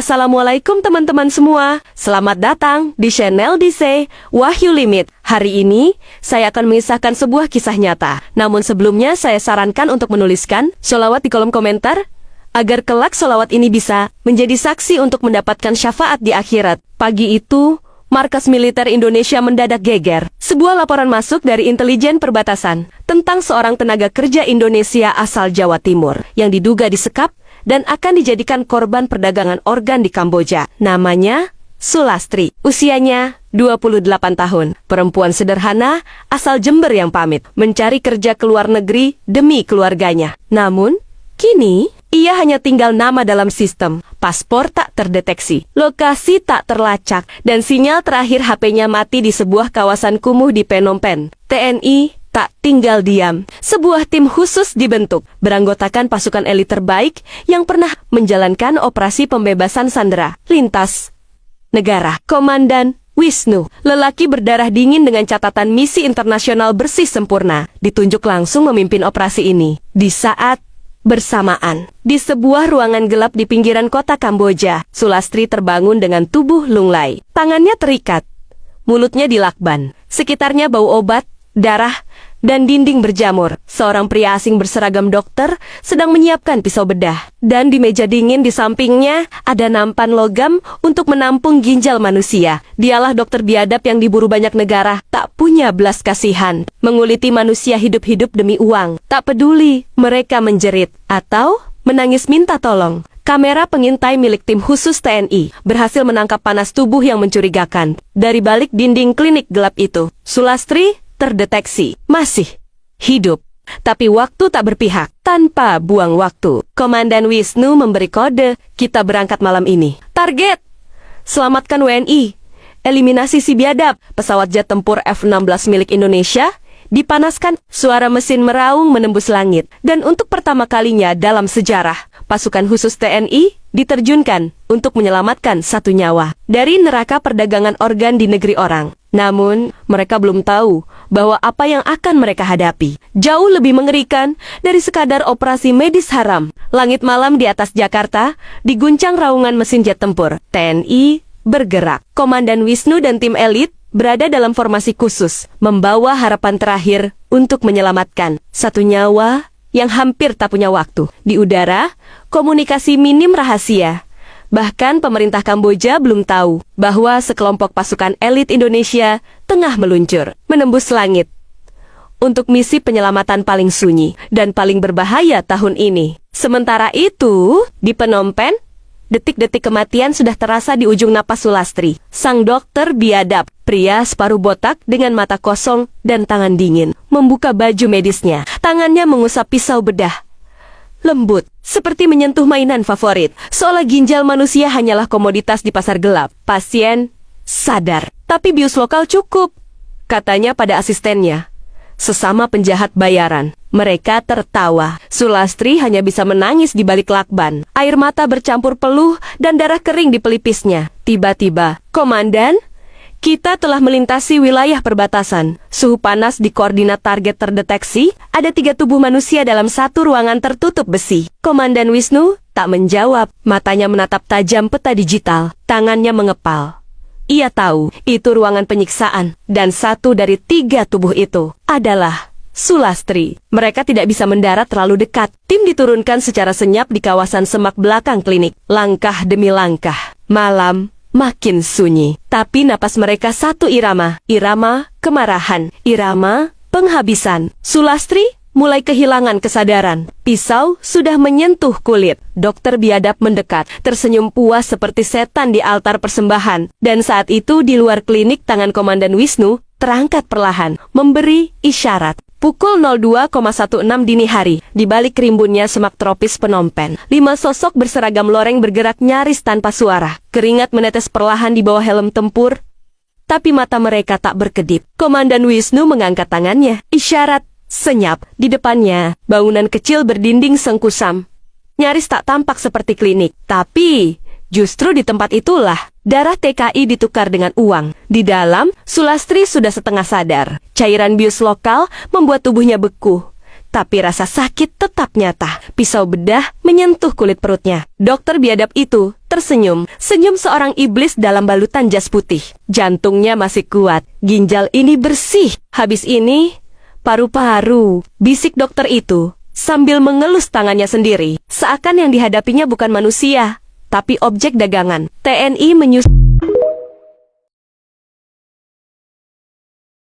Assalamualaikum teman-teman semua. Selamat datang di channel DC Wahyu Limit. Hari ini, saya akan mengisahkan sebuah kisah nyata. Namun sebelumnya, saya sarankan untuk menuliskan sholawat di kolom komentar, agar kelak sholawat ini bisa menjadi saksi untuk mendapatkan syafaat di akhirat. Pagi itu, markas militer Indonesia mendadak geger. Sebuah laporan masuk dari intelijen perbatasan tentang seorang tenaga kerja Indonesia asal Jawa Timur yang diduga disekap dan akan dijadikan korban perdagangan organ di Kamboja. Namanya Sulastri. Usianya 28 tahun. Perempuan sederhana asal Jember yang pamit mencari kerja ke luar negeri demi keluarganya. Namun, kini ia hanya tinggal nama dalam sistem. Paspor tak terdeteksi, lokasi tak terlacak, dan sinyal terakhir HP-nya mati di sebuah kawasan kumuh di Phnom Penh. TNI tak tinggal diam. Sebuah tim khusus dibentuk, beranggotakan pasukan elit terbaik yang pernah menjalankan operasi pembebasan sandera lintas negara. Komandan Wisnu, lelaki berdarah dingin dengan catatan misi internasional bersih sempurna, ditunjuk langsung memimpin operasi ini. Di saat bersamaan, di sebuah ruangan gelap di pinggiran kota Kamboja, Sulastri terbangun dengan tubuh lunglai. Tangannya terikat, mulutnya dilakban. Sekitarnya bau obat, darah, dan dinding berjamur. Seorang pria asing berseragam dokter sedang menyiapkan pisau bedah. Dan di meja dingin di sampingnya ada nampan logam untuk menampung ginjal manusia. Dialah dokter biadab yang diburu banyak negara, tak punya belas kasihan, menguliti manusia hidup-hidup demi uang. Tak peduli mereka menjerit atau menangis minta tolong. Kamera pengintai milik tim khusus TNI berhasil menangkap panas tubuh yang mencurigakan. Dari balik dinding klinik gelap itu, Sulastri terdeteksi masih hidup. Tapi waktu tak berpihak. Tanpa buang waktu, Komandan Wisnu memberi kode, kita berangkat malam ini. Target, selamatkan WNI. Eliminasi si biadab. Pesawat jet tempur F-16 milik Indonesia dipanaskan. Suara mesin meraung menembus langit. Dan untuk pertama kalinya dalam sejarah, pasukan khusus TNI diterjunkan untuk menyelamatkan satu nyawa dari neraka perdagangan organ di negeri orang. Namun, mereka belum tahu bahwa apa yang akan mereka hadapi jauh lebih mengerikan dari sekadar operasi medis haram. Langit malam di atas Jakarta diguncang raungan mesin jet tempur. TNI bergerak. Komandan Wisnu dan tim elit berada dalam formasi khusus, membawa harapan terakhir untuk menyelamatkan satu nyawa yang hampir tak punya waktu. Di udara, komunikasi minim rahasia. Bahkan pemerintah Kamboja belum tahu bahwa sekelompok pasukan elit Indonesia tengah meluncur, menembus langit untuk misi penyelamatan paling sunyi dan paling berbahaya tahun ini. Sementara itu, di Phnom Penh, detik-detik kematian sudah terasa di ujung napas Sulastri. Sang dokter biadab, pria separuh botak dengan mata kosong dan tangan dingin, membuka baju medisnya. Tangannya mengusap pisau bedah lembut, seperti menyentuh mainan favorit, seolah ginjal manusia hanyalah komoditas di pasar gelap. Pasien sadar, tapi bius lokal cukup, katanya pada asistennya. Sesama penjahat bayaran, mereka tertawa. Sulastri hanya bisa menangis di balik lakban. Air mata bercampur peluh dan darah kering di pelipisnya. Tiba-tiba, Komandan, kita telah melintasi wilayah perbatasan. Suhu panas di koordinat target terdeteksi. Ada 3 tubuh manusia dalam satu ruangan tertutup besi. Komandan Wisnu tak menjawab. Matanya menatap tajam peta digital. Tangannya mengepal. Ia tahu itu ruangan penyiksaan. Dan satu dari 3 tubuh itu adalah Sulastri. Mereka tidak bisa mendarat terlalu dekat. Tim diturunkan secara senyap di kawasan semak belakang klinik. Langkah demi langkah. Malam makin sunyi, tapi napas mereka satu irama. Irama kemarahan, irama penghabisan. Sulastri mulai kehilangan kesadaran. Pisau sudah menyentuh kulit. Dokter biadab mendekat, tersenyum puas seperti setan di altar persembahan. Dan saat itu di luar klinik tangan Komandan Wisnu terangkat perlahan, memberi isyarat. Pukul 02,16 dini hari, di balik rimbunnya semak tropis Phnom Penh, 5 sosok berseragam loreng bergerak nyaris tanpa suara. Keringat menetes perlahan di bawah helm tempur, tapi mata mereka tak berkedip. Komandan Wisnu mengangkat tangannya, isyarat, senyap. Di depannya, bangunan kecil berdinding sengkusam, nyaris tak tampak seperti klinik. Tapi justru di tempat itulah darah TKI ditukar dengan uang. Di dalam, Sulastri sudah setengah sadar. Cairan bius lokal membuat tubuhnya beku. Tapi rasa sakit tetap nyata. Pisau bedah menyentuh kulit perutnya. Dokter biadab itu tersenyum. Senyum seorang iblis dalam balutan jas putih. Jantungnya masih kuat. Ginjal ini bersih. Habis ini, paru-paru, bisik dokter itu, sambil mengelus tangannya sendiri. Seakan yang dihadapinya bukan manusia, tapi objek dagangan. TNI menyusul